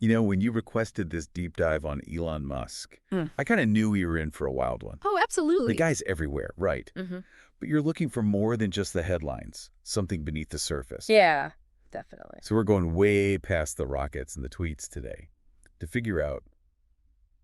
You know, when you requested this deep dive on Elon Musk, Mm. I kind of knew we were in for a wild one. Oh, The absolutely. guy's everywhere, right? hmm But you're looking for more than just the headlines, something beneath the surface. Yeah, definitely. So we're going way past the rockets and the tweets today to figure out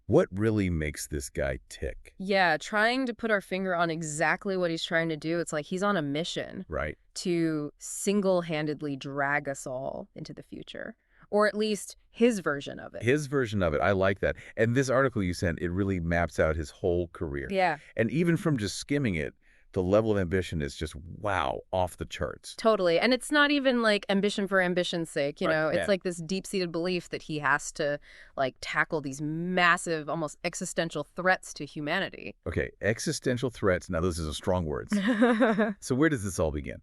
what really makes this guy tick, Yeah, trying to put our finger on exactly what he's trying to do. It's like he's on a mission right? to single-handedly drag us all into the future, or at least his version of it. His version of it, I like that. And this article you sent, it really maps out his whole career. Yeah, And even from just skimming it, the level of ambition is just, wow, off the charts. totally. And it's not even like ambition for ambition's sake, you Right, know? yeah. It's like this deep-seated belief that he has to like tackle these massive, almost existential threats to humanity. Okay, existential threats. Now, those are strong words. So where does this all begin?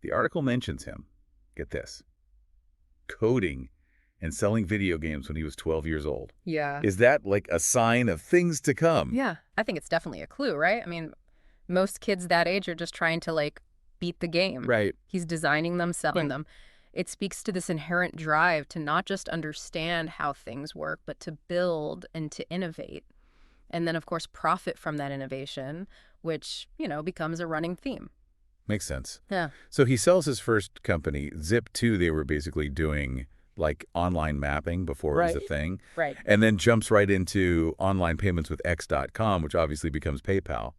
The article mentions him, get this, coding and selling video games when he was 12 years old. Yeah. Is that like a sign of things to come? Yeah, I think it's definitely a clue, right? I mean, most kids that age are just trying to like beat the game. Right. He's designing them, selling them. It speaks to this inherent drive to not just understand how things work, but to build and to innovate. And then, of course, profit from that innovation, which, you know, becomes a running theme. Makes sense. Yeah. So he sells his first company, Zip2. They were basically doing like online mapping before it was a Right. thing. Right. And then jumps right into online payments with X.com, which obviously becomes PayPal.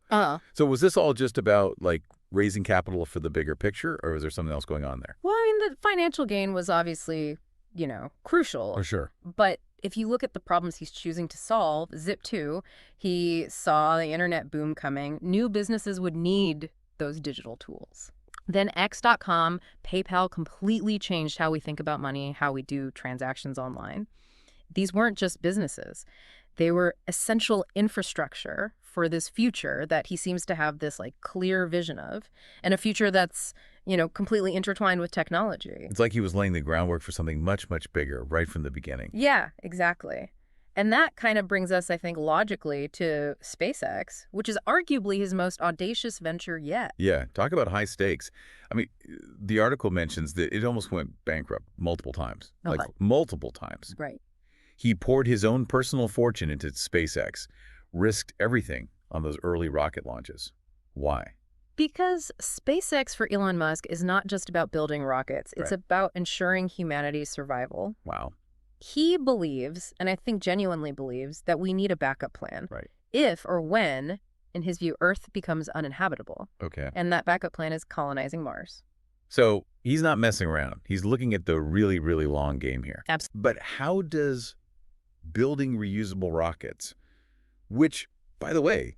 So was this all just about like raising capital for the bigger picture, or was there something else going on there? Well, I mean, the financial gain was obviously, you know, crucial. For sure. But if you look at the problems he's choosing to solve, Zip2, he saw the internet boom coming. New businesses would need those digital tools. Then X.com, PayPal completely changed how we think about money, how we do transactions online. These weren't just businesses. They were essential infrastructure for this future that he seems to have this like clear vision of, and a future that's, you know, completely intertwined with technology. It's like he was laying the groundwork for something much, much bigger right from the beginning. Yeah, exactly. And that kind of brings us, I think, logically to SpaceX, which is arguably his most audacious venture yet. Yeah, talk about high stakes. I mean, the article mentions that it almost went bankrupt multiple times, like Okay. multiple times. Right. He poured his own personal fortune into SpaceX, risked everything on those early rocket launches. Why? Because SpaceX for Elon Musk is not just about building rockets. It's Right. about ensuring humanity's survival. Wow. He believes, and I think genuinely believes, that we need a backup plan. Right. If or when, in his view, Earth becomes uninhabitable. Okay. And that backup plan is colonizing Mars. So he's not messing around. He's looking at the really, really long game here. Absolutely. But how does building reusable rockets, which, by the way,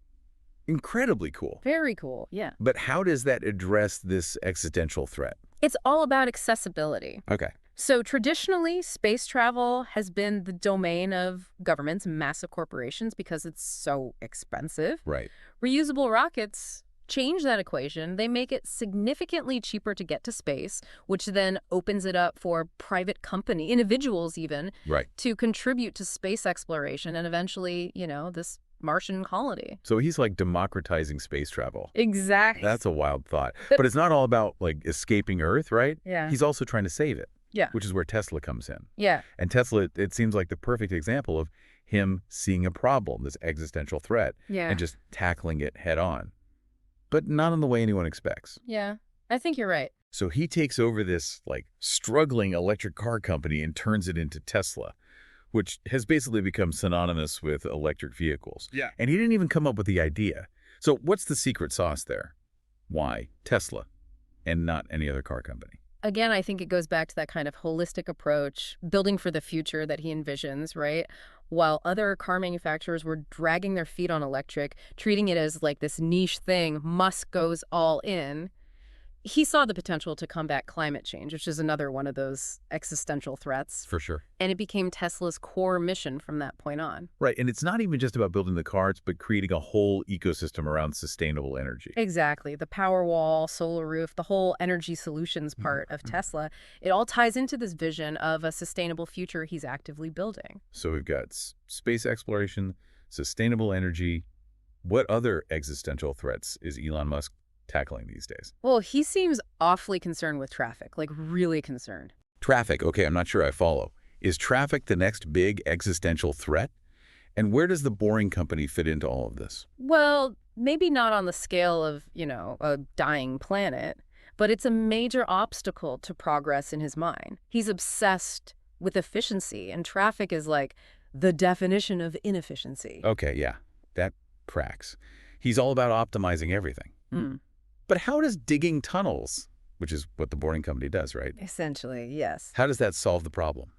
incredibly cool, Very cool. Yeah. but how does that address this existential threat? It's all about accessibility. Okay. So traditionally, space travel has been the domain of governments, massive corporations, because it's so expensive. Right. Reusable rockets change that equation. They make it significantly cheaper to get to space, which then opens it up for private company, individuals even, Right. to contribute to space exploration and eventually, you know, this Martian colony. So he's like democratizing space travel. Exactly. That's a wild thought. But- But it's not all about like escaping Earth, right? Yeah. He's also trying to save it. Yeah. Which is where Tesla comes in. Yeah. And Tesla, it seems like the perfect example of him seeing a problem, this existential threat, Yeah. and just tackling it head on. But not in the way anyone expects. Yeah. I think you're right. So he takes over this like struggling electric car company and turns it into Tesla, which has basically become synonymous with electric vehicles. Yeah. And he didn't even come up with the idea. So what's the secret sauce there? Why Tesla and not any other car company? Again, I think it goes back to that kind of holistic approach, building for the future that he envisions, right? While other car manufacturers were dragging their feet on electric, treating it as like this niche thing, Musk goes all in. He saw the potential to combat climate change, which is another one of those existential threats. For sure. And it became Tesla's core mission from that point on. Right. And it's not even just about building the cars, but creating a whole ecosystem around sustainable energy. Exactly. The power wall, solar roof, the whole energy solutions part of Tesla, it all ties into this vision of a sustainable future he's actively building. So we've got space exploration, sustainable energy. What other existential threats is Elon Musk tackling these days? Well, he seems awfully concerned with traffic, like really concerned. Traffic. Okay, I'm not sure I follow. Is traffic the next big existential threat? And where does the Boring Company fit into all of this? Well, maybe not on the scale of, a dying planet, but it's a major obstacle to progress in his mind. He's obsessed with efficiency, and traffic is like the definition of inefficiency. Okay, yeah, that cracks. He's all about optimizing everything. Mm. But how does digging tunnels, which is what the Boring Company does, right? Essentially, yes. How does that solve the problem?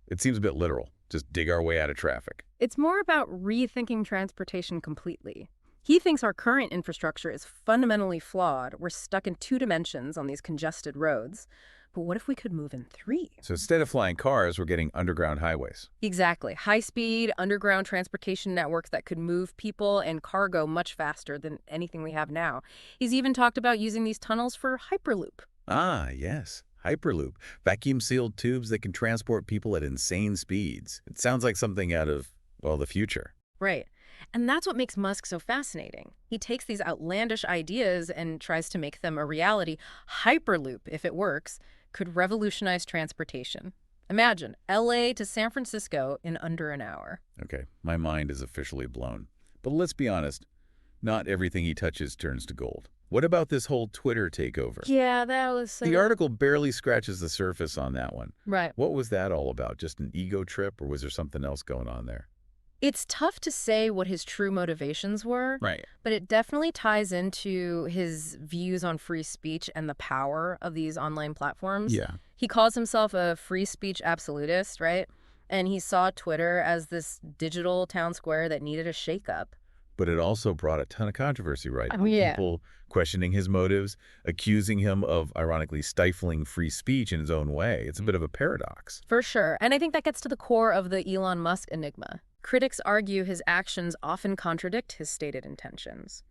It seems a bit literal. Just dig our way out of traffic. It's more about rethinking transportation completely. He thinks our current infrastructure is fundamentally flawed. We're stuck in 2 dimensions on these congested roads. But what if we could move in 3? So instead of flying cars, we're getting underground highways. Exactly. High-speed, underground transportation networks that could move people and cargo much faster than anything we have now. He's even talked about using these tunnels for Hyperloop. Ah, yes. Hyperloop. Vacuum-sealed tubes that can transport people at insane speeds. It sounds like something out of, well, the future. Right. And that's what makes Musk so fascinating. He takes these outlandish ideas and tries to make them a reality. Hyperloop, if it works, could revolutionize transportation. Imagine LA to San Francisco in under an hour. Okay, my mind is officially blown. But let's be honest, not everything he touches turns to gold. What about this whole Twitter takeover? Yeah, that was... The article barely scratches the surface on that one. Right. What was that all about? Just an ego trip, or was there something else going on there? It's tough to say what his true motivations were, Right. but it definitely ties into his views on free speech and the power of these online platforms. Yeah. He calls himself a free speech absolutist, right? And he saw Twitter as this digital town square that needed a shakeup. But it also brought a ton of controversy, right? Oh, yeah. People questioning his motives, accusing him of, ironically, stifling free speech in his own way. It's a bit of a paradox. For sure. And I think that gets to the core of the Elon Musk enigma. Critics argue his actions often contradict his stated intentions,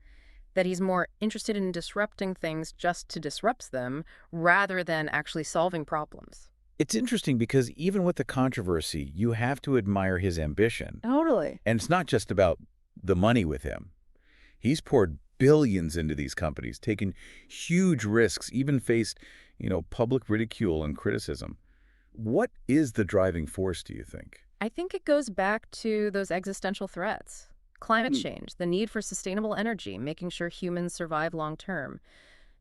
that he's more interested in disrupting things just to disrupt them rather than actually solving problems. It's interesting because even with the controversy, you have to admire his ambition. Totally. And it's not just about the money with him. He's poured billions into these companies, taken huge risks, even faced, public ridicule and criticism. What is the driving force, do you think? I think it goes back to those existential threats. Climate change, the need for sustainable energy, making sure humans survive long term.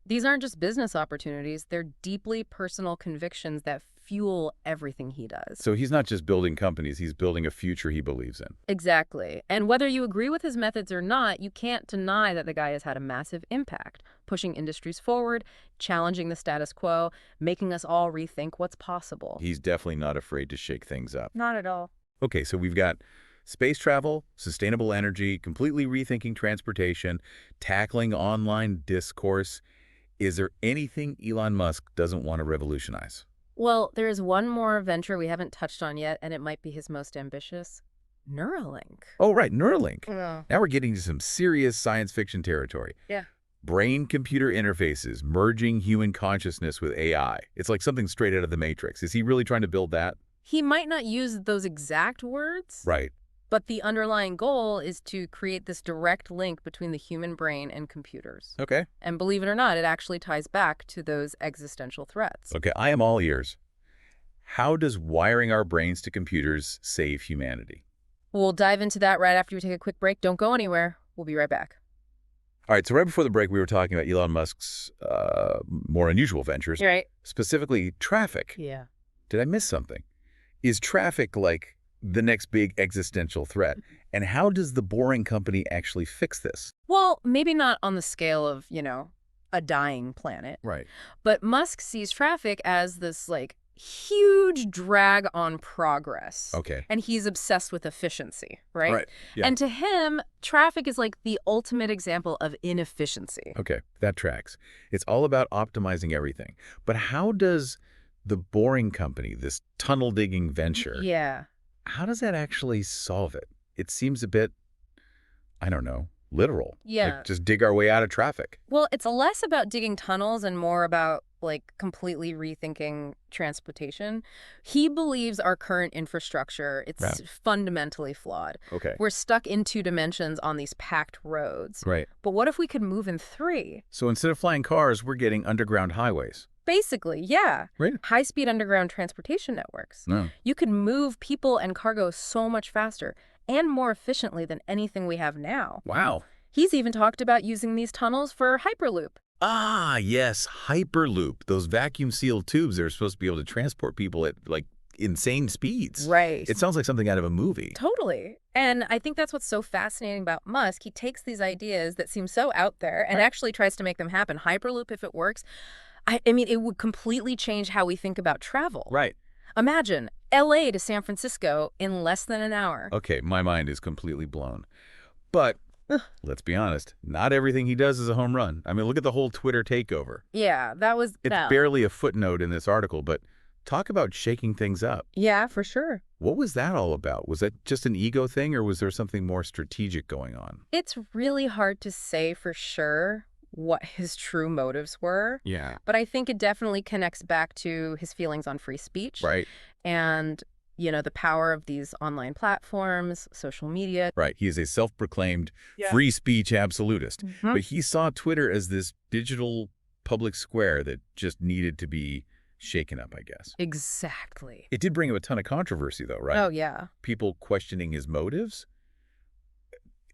These aren't just business opportunities, they're deeply personal convictions that fuel everything he does. So he's not just building companies, he's building a future he believes in. Exactly. And whether you agree with his methods or not, you can't deny that the guy has had a massive impact, pushing industries forward, challenging the status quo, making us all rethink what's possible. He's definitely not afraid to shake things up. Not at all. Okay, so we've got space travel, sustainable energy, completely rethinking transportation, tackling online discourse. Is there anything Elon Musk doesn't want to revolutionize? Well, there is one more venture we haven't touched on yet, and it might be his most ambitious. Neuralink. Oh, right, Neuralink. Yeah. Now we're getting to some serious science fiction territory. Yeah. Brain-computer interfaces, merging human consciousness with AI. It's like something straight out of the Matrix. Is he really trying to build that? He might not use those exact words, Right. but the underlying goal is to create this direct link between the human brain and computers. Okay. And believe it or not, it actually ties back to those existential threats. Okay, I am all ears. How does wiring our brains to computers save humanity? We'll dive into that right after we take a quick break. Don't go anywhere. We'll be right back. All right, so right before the break, we were talking about Elon Musk's more unusual ventures, You're right. specifically traffic. Yeah. Did I miss something? Is traffic like the next big existential threat? And how does the Boring Company actually fix this? Well, maybe not on the scale of, a dying planet. Right. But Musk sees traffic as this, huge drag on progress. Okay. And he's obsessed with efficiency, right? Right. Yeah. And to him, traffic is like the ultimate example of inefficiency. Okay, that tracks. It's all about optimizing everything. But how does the Boring Company, this tunnel-digging venture, Yeah. how does that actually solve it? It seems a bit, I don't know, literal. Yeah. Like just dig our way out of traffic. Well, it's less about digging tunnels and more about completely rethinking transportation. He believes our current infrastructure, it's Right. fundamentally flawed. Okay. We're stuck in 2 dimensions on these packed roads. Right. But what if we could move in 3? So instead of flying cars, we're getting underground highways. Basically, yeah. Right? High-speed underground transportation networks. No. You could move people and cargo so much faster and more efficiently than anything we have now. Wow. He's even talked about using these tunnels for Hyperloop. Ah, yes, Hyperloop. Those vacuum-sealed tubes that are supposed to be able to transport people at, like, insane speeds. Right. It sounds like something out of a movie. Totally. And I think that's what's so fascinating about Musk. He takes these ideas that seem so out there and actually tries to make them happen. Hyperloop, if it works, I mean, it would completely change how we think about travel. Right. Imagine LA to San Francisco in less than an hour. Okay, my mind is completely blown. But let's be honest, not everything he does is a home run. I mean, look at the whole Twitter takeover. Yeah, that was... It's barely a footnote in this article, but talk about shaking things up. Yeah, for sure. What was that all about? Was that just an ego thing, or was there something more strategic going on? It's really hard to say for sure what his true motives were. Yeah. But I think it definitely connects back to his feelings on free speech. Right. And, you know, the power of these online platforms, social media. Right. He is a self-proclaimed free speech absolutist. But he saw Twitter as this digital public square that just needed to be shaken up, I guess. Exactly. It did bring him a ton of controversy, though, right? Oh, yeah. People questioning his motives,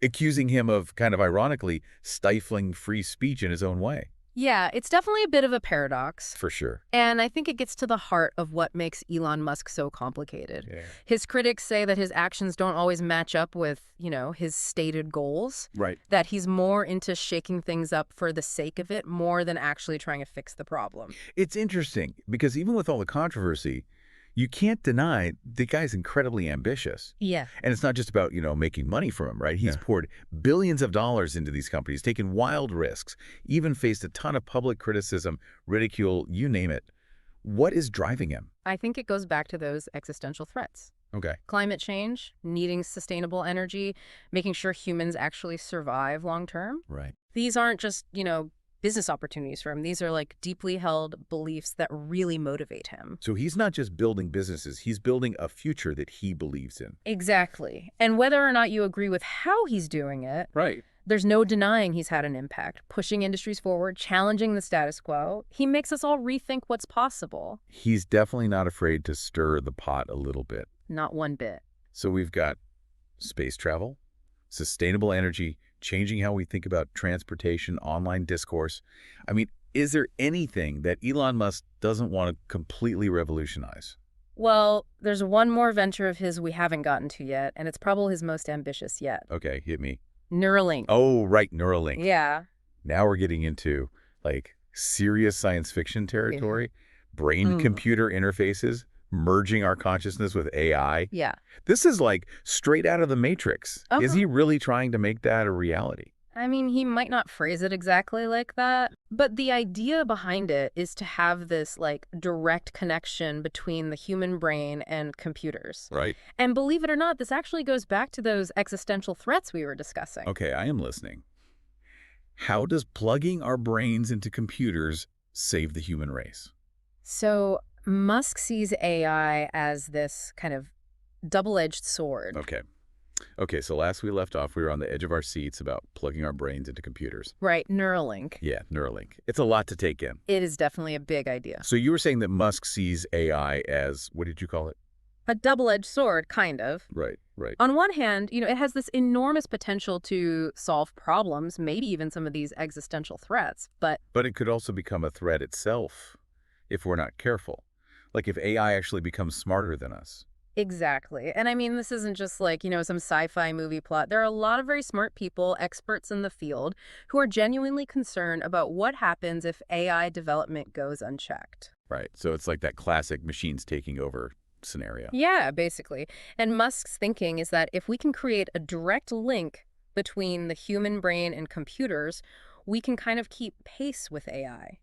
accusing him of, kind of ironically, stifling free speech in his own way. Yeah, it's definitely a bit of a paradox. For sure. And I think it gets to the heart of what makes Elon Musk so complicated. Yeah. His critics say that his actions don't always match up with, you know, his stated goals. Right. That he's more into shaking things up for the sake of it more than actually trying to fix the problem. It's interesting because even with all the controversy, you can't deny the guy's incredibly ambitious. Yeah. And it's not just about, making money from him, right? He's poured billions of dollars into these companies, taken wild risks, even faced a ton of public criticism, ridicule, you name it. What is driving him? I think it goes back to those existential threats. Okay. Climate change, needing sustainable energy, making sure humans actually survive long term. Right. These aren't just, business opportunities for him. These are like deeply held beliefs that really motivate him. So he's not just building businesses, he's building a future that he believes in. Exactly. And whether or not you agree with how he's doing it, right, there's no denying he's had an impact, pushing industries forward, challenging the status quo. He makes us all rethink what's possible. He's definitely not afraid to stir the pot a little bit. Not one bit. So we've got space travel, sustainable energy, changing how we think about transportation, online discourse. I mean, is there anything that Elon Musk doesn't want to completely revolutionize? Well, there's one more venture of his we haven't gotten to yet, and it's probably his most ambitious yet. Okay, hit me. Neuralink. Oh, right, Neuralink. Yeah. Now we're getting into, serious science fiction territory, brain-computer interfaces, merging our consciousness with AI. Yeah. This is straight out of the Matrix. Is he really trying to make that a reality? I mean, he might not phrase it exactly like that, but the idea behind it is to have this direct connection between the human brain and computers. Right. And believe it or not, this actually goes back to those existential threats we were discussing. Okay, I am listening. How does plugging our brains into computers save the human race? So Musk sees AI as this kind of double-edged sword. Okay, so last we left off, we were on the edge of our seats about plugging our brains into computers. Right, Neuralink. Yeah, Neuralink. It's a lot to take in. It is definitely a big idea. So you were saying that Musk sees AI as, what did you call it? A double-edged sword, kind of. Right. On one hand, it has this enormous potential to solve problems, maybe even some of these existential threats, but it could also become a threat itself if we're not careful. If AI actually becomes smarter than us. Exactly. And I mean, this isn't just some sci-fi movie plot. There are a lot of very smart people, experts in the field, who are genuinely concerned about what happens if AI development goes unchecked. Right. So it's like that classic machines taking over scenario. Yeah, basically. And Musk's thinking is that if we can create a direct link between the human brain and computers, we can kind of keep pace with AI,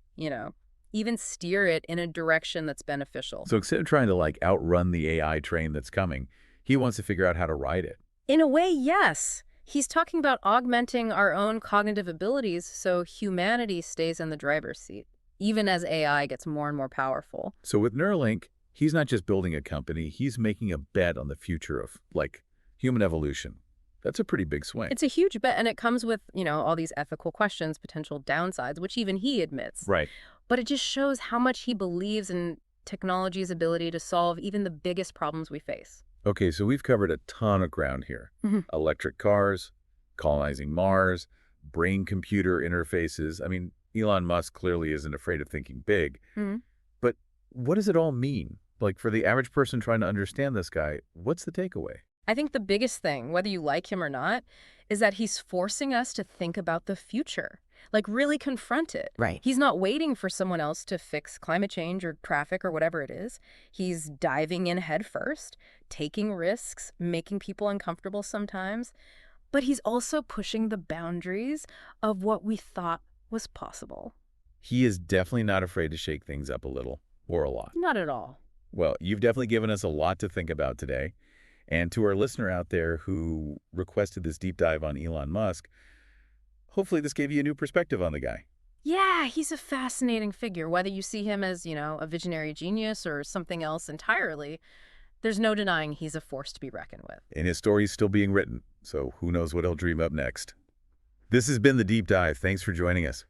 even steer it in a direction that's beneficial. So instead of trying to outrun the AI train that's coming, he wants to figure out how to ride it. In a way, yes. He's talking about augmenting our own cognitive abilities so humanity stays in the driver's seat, even as AI gets more and more powerful. So with Neuralink, he's not just building a company, he's making a bet on the future of human evolution. That's a pretty big swing. It's a huge bet, and it comes with, all these ethical questions, potential downsides, which even he admits. Right. But it just shows how much he believes in technology's ability to solve even the biggest problems we face. Okay, so we've covered a ton of ground here. Mhm. Electric cars, colonizing Mars, brain-computer interfaces. I mean, Elon Musk clearly isn't afraid of thinking big. Mhm. But what does it all mean? Like, for the average person trying to understand this guy, what's the takeaway? I think the biggest thing, whether you like him or not, is that he's forcing us to think about the future. Like, really confront it. Right. He's not waiting for someone else to fix climate change or traffic or whatever it is. He's diving in head first, taking risks, making people uncomfortable sometimes. But he's also pushing the boundaries of what we thought was possible. He is definitely not afraid to shake things up a little, or a lot. Not at all. Well, you've definitely given us a lot to think about today. And to our listener out there who requested this deep dive on Elon Musk, hopefully this gave you a new perspective on the guy. Yeah, he's a fascinating figure. Whether you see him as, a visionary genius or something else entirely, there's no denying he's a force to be reckoned with. And his story's still being written, so who knows what he'll dream up next. This has been The Deep Dive. Thanks for joining us.